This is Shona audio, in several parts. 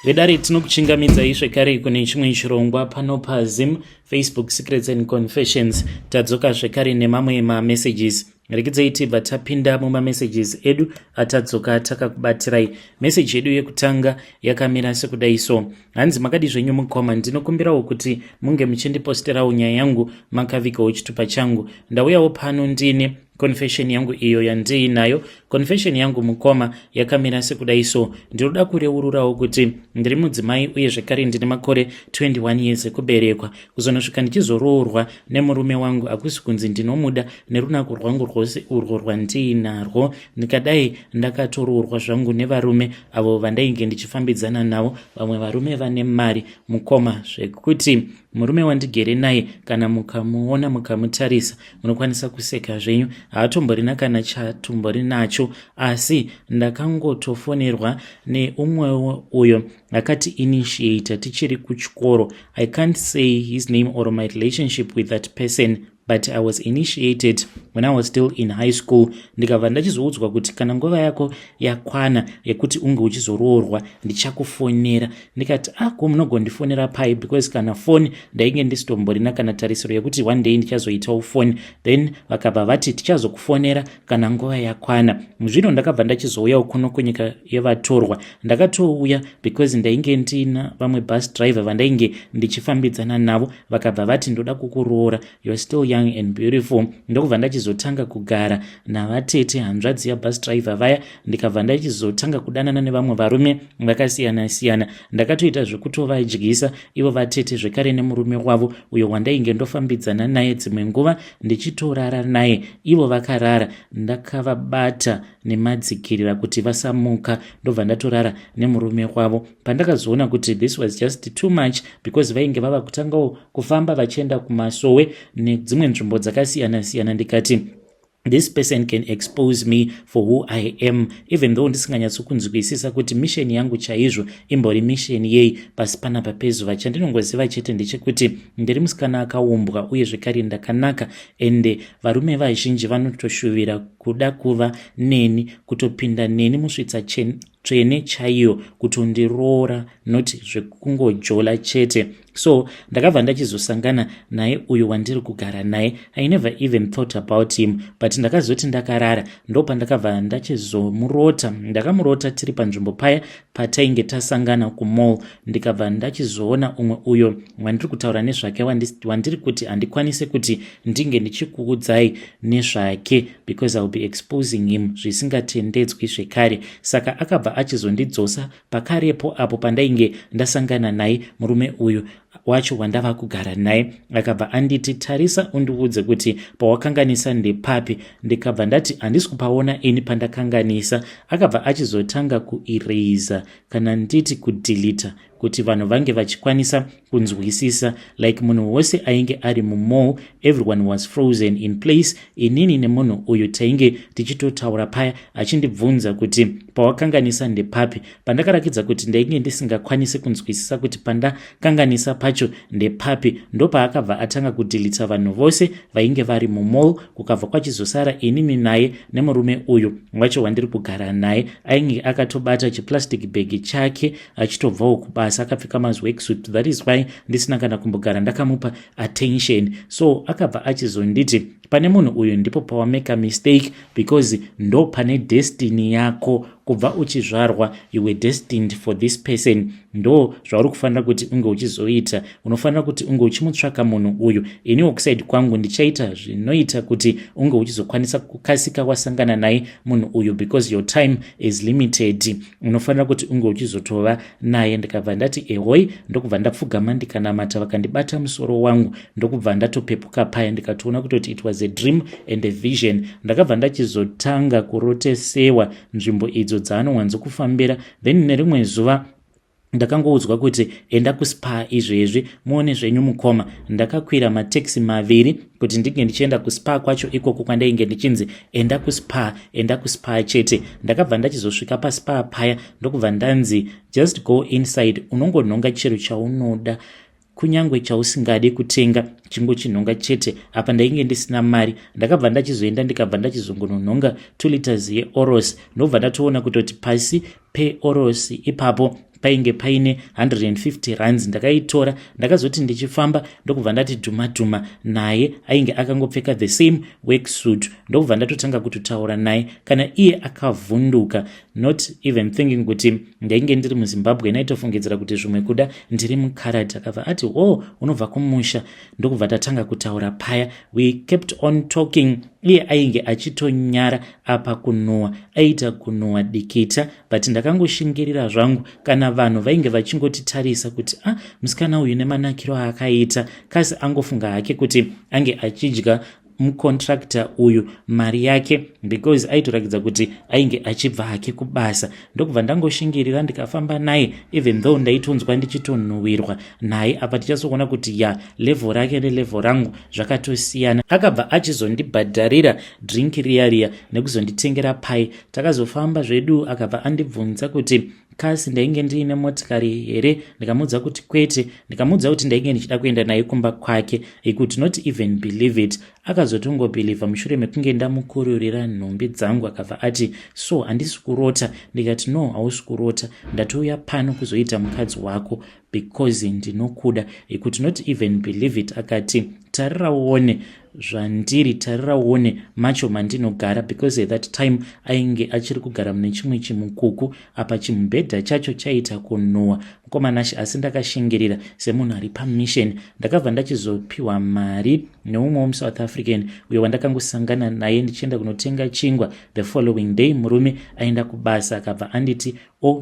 vedare tinokuchingamidzai zvekare kune chimwe chirongwa pano paZim Facebook Secrets and Confessions. Tadzoka zvekare nemamwe mamessages. Rekidzai tibva tapinda mumamessages edu atadzoka takakubatirai. Message yedu yekutanga yakamira sekudai so: hanzi makadi zvenyu mukoma, ndinokumbirawo kuti munge muchindiposterawo nyaya yangu makavikawo chitupa changu. Ndauyawo pano ndine confession yangu iyo yandiinayo. Confession yangu mukoma yakamira sekudai so: ndinoda kureururawo kuti ndiri mudzimai uye zvekare ndine makore 21 years ekuberekwa. Kuzonosvika ndichizoroorwa nemurume wangu hakusi kunzi ndinomuda nerunako rwangu rwose urwo rwandiinarwo. Ndikadai ndakatoroorwa zvangu nevarume avo vandainge ndichifambidzana navo, vamwe varume vane mari mukoma, zvekuti murume wandigere naye kana mukamuona mukamutarisa munokwanisa kuseka zvenyu. Haatomborina kana chatombori nacho, asi ndakangotofonerwa neumwe uyo akati initiator tichiri kuchikoro. I can't say his name or my relationship with that person, but I was initiated when I was still in high school. Ndikabva ndachizoudzwa kuti kana nguva yako yakwana yekuti unge uchizoroorwa ndichakufonera. Ndikati ko munogondifonera pai, because kana phone ndainge ndisitomborina kana tarisiro yekuti one day ndichazoitawo phone. Then vakabva vati tichazokufonera kana nguva yakwana. Zvino ndakabva ndachizouyawo kuno kunyika yevatorwa. Ndakatouya because ndainge ndina vamwe bus driver vandainge ndichifambidzana navo, vakabva vati ndoda kukuroora, you are still young and beautiful. Ndokubva ndachizotanga kugara navatete hanzvadzi yabus driver vaya. Ndikabva ndachizotanga kudanana nevamwe varume vakasiyana siyana. Ndakatoita zvekutovadyisa ivo vatete zvekare nemurume wavo uyo wandainge ndofambidzana naye dzimwe nguva ndichitorara naye, ivo vakarara. Ndakavabata nemadzikirira kuti vasamuka, ndobva ndatorara nemurume wavo. Pandakazoona kuti this was just too much, because vainge vava kutangawo kufamba vachienda kumasowe nedzimwe nzvimbo dzakasiyana siyana, ndikati this person can expose me for who I am, even though ndisinganyatsokunzwisisa kuti mission yangu chaizvo imbori mission yei pasi panapa pezuva. Chandinongoziva chete ndechekuti ndiri musikana akaumbwa uye zvekare ndakanaka, ende varume vazhinji vanotoshuvira kuda kuva neni, kutopinda neni musvitsa tsvene chaiyo, kutondiroora, not zvekungojola chete. So ndakabva ndachizosangana naye uyu wandiri kugara naye. I never even thought about him, but ndakazoti ndakarara ndopa ndakabva ndachizomurota. Ndakamurota tiri panzvimbo paya patainge tasangana kumall. Ndikabva ndachizoona umwe uyo wandiri kutaura nezvake, wandiri kuti handikwanise kuti ndinge ndichikuudzai nezvake, because I'll be exposing him zvisingatendedzwi zvekare. Saka akabva achizondidzosa pakarepo apo pandainge ndasangana naye murume uyu wacho wandava kugara naye. Akabva anditi tarisa undiudze kuti pawakanganisa ndepapi. Ndikabva ndati handisi kupaona ini pandakanganisa. Akabva achizotanga kuerase kana nditi kudelita kuti vanhu vange vachikwanisa kunzwisisa, like munhu wose ainge ari mumall, everyone was frozen in place. Inini nemunhu uyu tainge tichitotaura paya achindibvunza kuti pawakanganisa ndepapi. Pandakarakidza kuti ndainge ndisingakwanisi kunzwisisa kuti pandakanganisa pacho ndepapi, ndopaakabva atanga kudelita vanhu vose vainge vari mumall. Kukabva kwachizosara inini naye nemurume uyu wacho wandiri kugara naye. Ainge akatobata chiplastic bag chake achitobvawo kubasa, akapfeka mazworksuit. That is why ndisina kana kumbogara ndakamupa attention. So akabva achizonditi pane munhu uyu ndipo pawameka mistake, because ndo pane destiny yako. Kubva uchizvarwa you were destined for this person. Ndo zvauri kufanira kuti unge uchizoita. Unofanira kuti unge uchimutsvaka munhu uyu. Iniwo kuside kwangu ndichaita zvinoita kuti unge uchizokwanisa kukasika wasangana naye munhu uyu, because your time is limited. Unofanira kuti unge uchizotova naye. Ndikabva ndati ehoi, ndokubva ndapfugama ndikanamata. Vakandibata musoro wangu, ndokubva ndatopepuka paya. Ndikatoona kutoti it was a dream and a vision. Ndakabva ndachizotanga kurotesewa nzvimbo idzo dzaanowanzokufambira. Then nerimwe zuva ndakangoudzwa kuti enda kuspa izvezvi muone zvenyu mukoma. Ndakakwira mataxi maviri kuti ndinge ndichienda kuspa kwacho ikoko kwandainge ndichinzi enda kuspa chete. Ndakabva ndachizosvika paspa paya ndokubva ndanzi just go inside, unongonhonga chero chaunoda, kunyangwe chausingade kutenga chingochinhonga chete. Apa ndainge ndisina mari. Ndakabva ndachizoenda ndikabva ndachizongononhonga 2 liters yeoros. Ndobva ndatoona kutoti pasi peoros ipapo painge paine 150 rands. Ndakaitora ndakazoti ndichifamba ndokubva ndati dhuma naye ainge akangopfeka the same worksuit. Ndokubva ndatotanga kutotaura naye kana iye akavhunduka, not even thinking kuti ndainge ndiri muZimbabwe. Naitofungidzira kuti zvimwe kuda ndiri muKarati. Akabva ati unobva kumusha. Ndokubva tatanga kutaura paya. We kept on talking. Iye ainge achitonyara apa kunhuhwa, aita kunhuhwa dikita, but ndakangoshingirira zvangu kana vanhu vainge vachingotitarisa kuti musikana uyu nemanakiro akaita, kasi angofunga hake kuti ange achidya mucontractor uyu mari yake, because aitorakidza kuti ainge achibva hake kubasa. Ndokubva ndangoshingirira ndikafamba naye, even though ndaitonzwa ndichitonhuhwirwa naye. Apa tichazoona kuti level rake nelevel rangu zvakatosiyana. Akabva achizondibhadharira drink riya nekuzonditengera pai. Takazofamba zvedu, akabva andibvunza kuti kasi ndainge ndiine motikari here. Ndikamuudza kuti kwete. Ndikamuudza kuti ndainge ndichida kuenda naye kumba kwake. He could not even believe it. Akazotongobhilivha mushure mekunge ndamukururira nhumbi dzangu. Akabva ati, so handisi kurota? Ndikati no, hausi kurota, ndatouya pano kuzoita mukadzi wako because ndinokuda. He could not even believe it. Akati, tarira uone zvandiri, tarira uone macho mandinogara, because at that time ainge achiri kugara mune chimwe chimukuku. Apa chimubhedha chacho chaita kunhuhwa mukomanashi, asi ndakashingirira semunhu ari pamission. Ndakabva ndachizopiwa mari neumwe womuSouth African uyo wandakangosangana naye ndichienda kunotenga chingwa. The following day murume aenda kubasa. Akabva anditi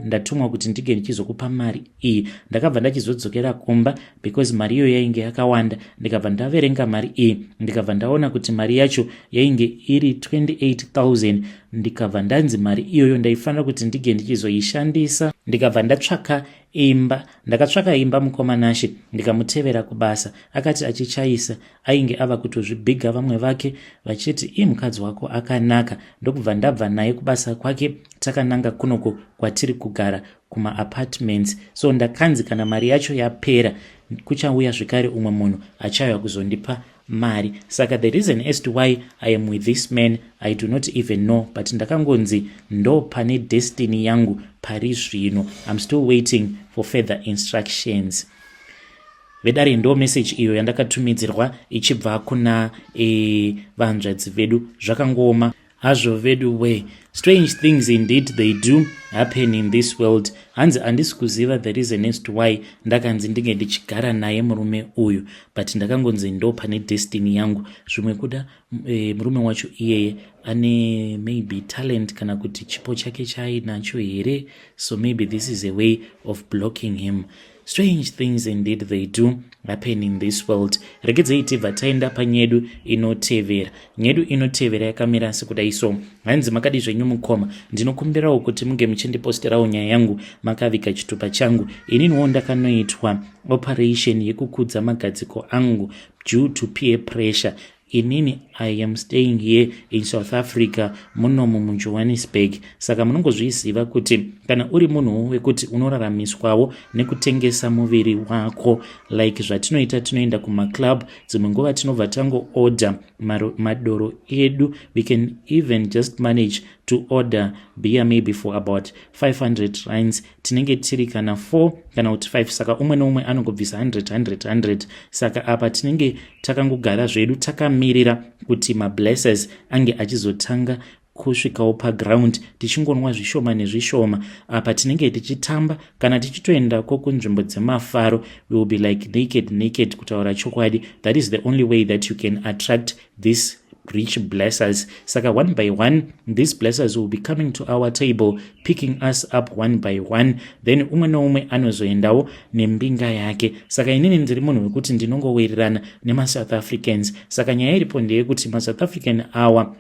ndatumwa kuti ndige ndichizokupa mari iyi. Ndakabva ndachizodzokera kumba because mari iyo yainge yakawanda. Ndikabva ndaverenga mari iyi, ndikabva ndaona kuti mari yacho yainge iri 28,000. Ndikabva ndanzi mari iyoyo ndaifanira kuti ndige ndichizoishandisa. Ndikabva ndatsvaka imba. Ndakatsvaka imba mukomanashi, ndikamutevera kubasa. Akati achichaisa ainge ava kutozvibhiga vamwe vake vachiti mukadzi wako akanaka. Ndokubva ndabva naye kubasa kwake takananga kunoko kwatiri kugara kuma-apartments. So ndakanzi kana mari yacho yapera kuchauya zvekare umwe munhu achauya kuzondipa mari. Saka the reason as to why I am with this man I do not even know, but ndakangonzi ndo pane destiny yangu pari zvino. I'm still waiting for further instructions. Vedare ndo message iyo yandakatumidzirwa ichibva kuna vanzvadzi vedu. Zvakangoma hazvo vedu we. Strange things indeed they do happen in this world. Hanzi handisi kuziva the reason as to why ndakanzi ndinge ndichigara naye murume uyu, but ndakangonzi ndo pane destiny yangu. Zvimwe kuda murume wacho iyeye ane maybe talent kana kuti chipo chake chainacho here, so maybe this is a way of blocking him. Strange things indeed they do happen in this world. Regedzei tibva taenda panyedu inotevera. Nyedu inotevera yakamira sekudai so. Hanzi makadi zvenyu mukoma, ndinokumbirawo kuti munge muchindiposterawo nyaya yangu makaviga chitupa changu. Ininiwo ndakanoitwa operation yekukudza magadziko angu due to peer pressure. Inini I am staying here in South Africa munomu muJohannesburg. Saka munongozviziva kuti kana uri munhu wekuti unoraramiswawo nekutengesa muviri wako, like zvatinoita tinoenda kumaclub, dzimwe nguva tinobva tango order madoro edu. We can even just manage to order beer maybe for about 500 rands. Tinenge tiri kana 4 kana kuti 5. Saka umwe neumwe anongobvisa 100. Saka apa tinenge takangogara zvedu takamirira kuti mablessers ange achizotanga kusvikawo paground, tichingonwa zvishoma nezvishoma. Apa tinenge tichitamba kana tichitoendako kunzvimbo dzemafaro. We will be like naked kutaura chokwadi. That is the only way that you can attract this rich blessers. Saka one by one these blessers will be coming to our table, picking us up one by one, then umwe neumwe anozoendawo nembinga yake. Saka inini ndiri munhu wekuti ndinongowirirana nemaSouth Africans. Saka nyaya iripo ndeyekuti maSouth African awa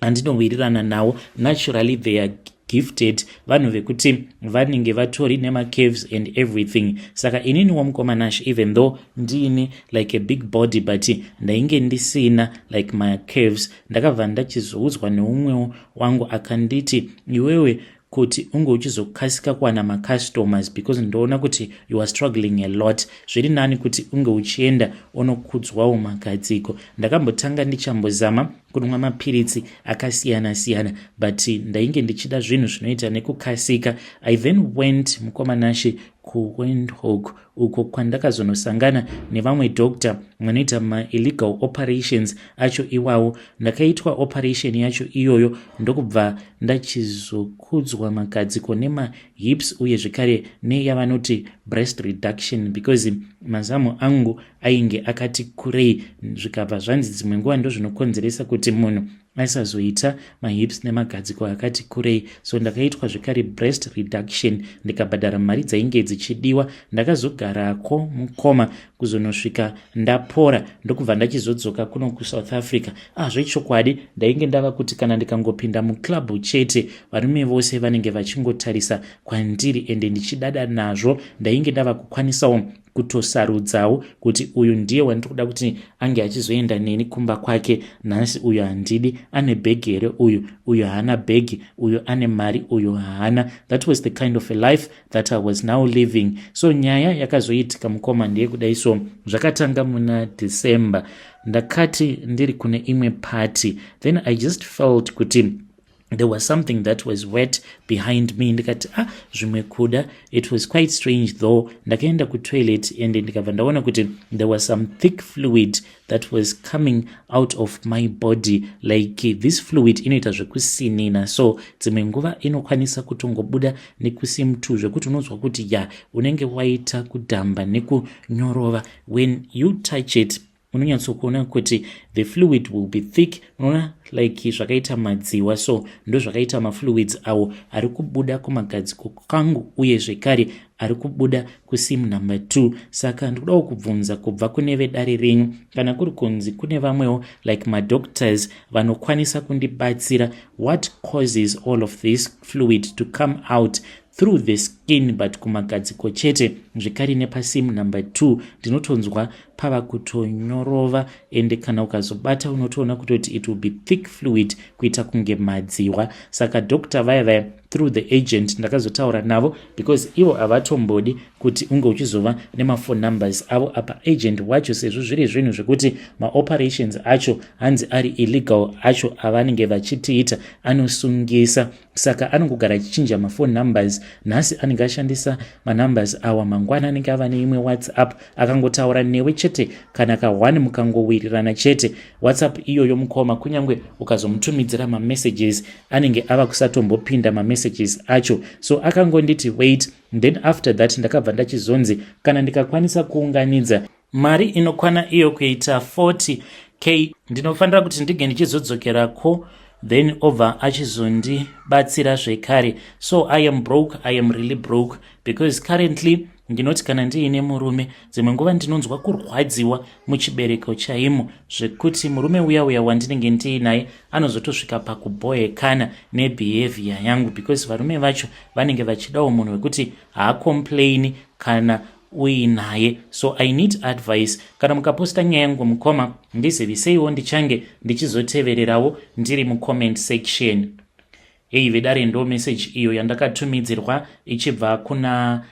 andinowirirana nawo, naturally they are gifted, vanhu vekuti vanenge vatori nemacaves and everything. Saka inini womukomanashi, even though ndiine like a big body but ndainge ndisina like my caves, ndakabva ndachizoudzwa neumwe wangu akanditi iwewe kuti unge uchizokasika kuwana macustomers because ndoona kuti you are struggling a lot. Zviri nani kuti unge uchienda onokudzwawo magadziko. Ndakambotanga ndichambozama kunwa mapiritsi akasiyana-siyana, but ndainge ndichida zvinhu zvinoita nekukasika. I then went mukomanashe kuWindhoek uko kwandakazonosangana nevamwe doctor vanoita ma-illegal operations acho iwawo. Ndakaitwa operation yacho iyoyo ndokubva ndachizokudzwa magadziko nema-hips uye zvekare neyavanoti breast reduction, because mazamu angu ainge akati kurei, zvikabva zvanzi dzimwe nguva ndo zvinokonzeresa kuti munhu aisazoita mahips nemagadziko akati kurei. So ndakaitwa zvekare breast reduction, ndikabhadhara mari dzainge dzichidiwa. Ndakazogarako mukoma kuzonosvika ndapora, ndokubva ndachizodzoka kuno kuSouth Africa. Zvechokwadi ndainge ndava kuti kana ndikangopinda muklabhu chete varume vose vanenge vachingotarisa kwandiri ende ndichidada nazvo. Ndainge ndava kukwanisawo kutosarudzawo kuti uyu ndiye wandiri kuda kuti ange achizoenda neni kumba kwake. Nhasi uyu handidi, ane bhegi here, uyu haana bhegi, uyu ane mari, uyu haana. That was the kind of a life that I was now living. So nyaya yakazoitika mukoma ndiye kudai. So zvakatanga muna December, ndakati ndiri kune imwe party, then I just felt kuti there was something that was wet behind me. Ndikati zvimwe kuda. It was quite strange though. Ndakaenda kutoilet and ndikabva ndaona kuti there was some thick fluid that was coming out of my body, like this fluid inoita zvekusinina, so dzimwe nguva inokwanisa kutongobuda nekusimtu zvekuti unonzwa kuti unenge waita kudhamba nekunyorova. When you touch it unonyatsokuona kuti the fluid will be thick, unoona like zvakaita madziwa. So ndo zvakaita mafluids awo ari kubuda kumagadziko kangu uye zvekare ari kubuda kusim number 2. Saka ndikudawo kubvunza kubva kune vedare renyu kana kuri kunzi kune vamwewo like madoctors vanokwanisa kundibatsira, what causes all of this fluid to come out through the skin but kumagadziko chete zvekare nepasim number 2 ndinotonzwa pava kutonyorova, ende kana ukazobata unotoona kutoti it will be thick fluid kuita kunge madziwa. Saka doctor vaya through the agent ndakazotaura navo, because ivo havatombodi kuti unge uchizova nemafone numbers avo apa agent wacho, sezvo zviri zvinhu zvekuti maoperations acho hanzi ari illegal acho avanenge vachitiita anosungisa. Saka anongogara achichinja mafone numbers. Nhasi anenge ashandisa manumbers awa, mangwana anenge ava neimwe WhatsApp akangotaura newe chete kana ka1 mukangowirirana chete. WhatsApp iyoyo mukoma kunyangwe ukazomutumidzira mamessages anenge ava kusatombopinda mamessages acho. So akangonditi wait, then after that ndakabva ndachizonzi kana ndikakwanisa kuunganidza mari inokwana iyo kuita 40k ndinofanira kuti ndige ndichizodzokerako then over achizondibatsira zvekare. So I am broke, I am really broke, because currently ndinoti kana ndiine murume dzimwe nguva ndinonzwa kurwadziwa muchibereko chaimo, zvekuti murume uya wandinenge ndiinaye anozotosvika pakuboekana nebehavior yangu, because varume vacho vanenge vachidawo munhu wekuti haacomplaini kana uinaye. So I need advice. Kana mukaposta nyaya yangu mukoma ndizivise ndichange ndichizotevererawo ndiri mucomment section. Vedare ndo message iyo yandakatumidzirwa ichibva kuna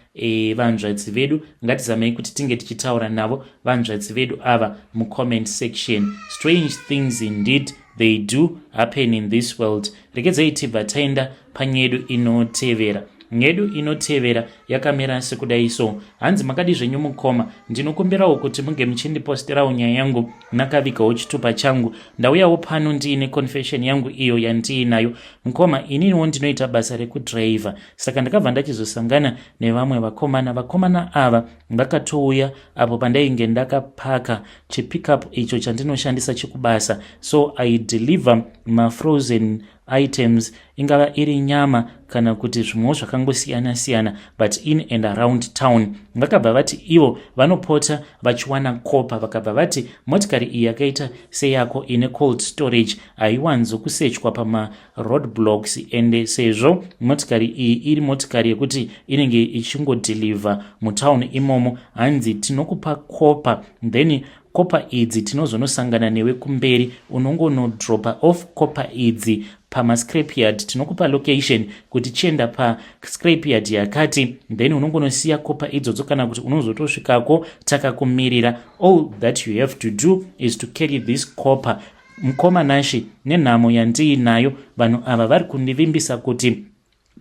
vanzvadzi vedu. Ngatizamei kuti tinge tichitaura navo vanzvadzi vedu ava mucomment section. Strange things indeed they do happen in this world. Rekedzai tibva taenda panyedu inotevera. Nyedu inotevera yakamera sekudai. So hanzi makadi zvenyu mukoma, ndinokumbirawo kuti munge muchindiposterawo nyaya yangu nakavigawo chitupa changu. Ndauyawo pano ndiine confession yangu iyo yandiinayo mukoma. Ininiwo ndinoita basa rekudriver, saka ndakabva ndachizosangana nevamwe vakomana ava vakatouya apo pandainge ndakapaka chipickup icho chandinoshandisa chekubasa. So I deliver frozen items, ingava iri nyama kana kuti zvimwewo zvakangosiyana-siyana, but in and around town. Vakabva vati ivo vanopota vachiwana kopa, vakabva vati motikari iyi yakaita seyako ine cold storage haiwanzo kusechwa pama roadblocks, ende sezvo motikari iyi iri motikari yekuti inenge ichingodeliver mutown imomo, hanzi tinokupa kopa, then kopa idzi tinozonosangana newe kumberi, unongonodropa off kopa idzi pamascrapyard. Tinokupa location kuti chienda pascrapyard yakati, then unongonosiya kopa idzodzo kana kuti unozotosvikako takakumirira. All that you have to do is to carry this copper mukoma Nashi nenhamo yandiinayo, vanhu ava vari kundivimbisa kuti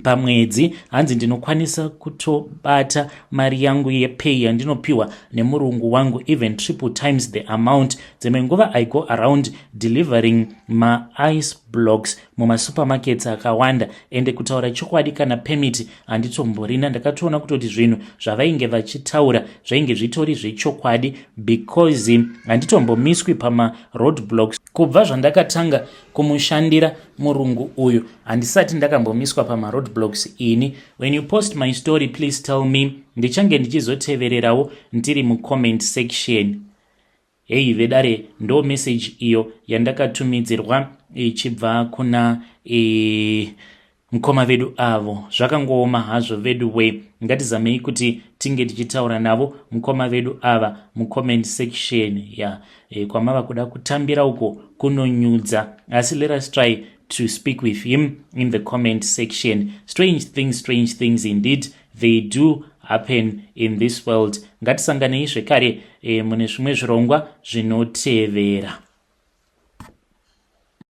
pamwedzi hanzi ndinokwanisa kutobata mari yangu yepay yandinopiwa nemurungu wangu even 3 times the amount. Dzimwe nguva I go around delivering ma-ice blocks mumasupermarkets akawanda, ende kutaura chokwadi kana permit handitomborina. Ndakatoona kutoti zvinhu zvavainge vachitaura zvainge zvitori zvechokwadi because handitombomiswi pama-road blocks. Kubva zvandakatanga kumushandira murungu uyu handisati ndakambomiswa pama-road blocks ini. When you post my story, please tell me. Ndichange ndichizotevererawo ndiri mucomment section. Hei vedare, ndo message iyo yandakatumidzirwa ichibva kuna mukoma vedu avo. Zvakangooma hazvo vedu we, ngatizamei kuti tinge tichitaura navo mukoma vedu ava mucomment section. Kwamava kuda kutambira uko kunonyudza, asi let us try to speak with him in the comment section. Strange things indeed, they do happen in this world. Ngatisanganei zvekare mune zvimwe zvirongwa zvinotevera.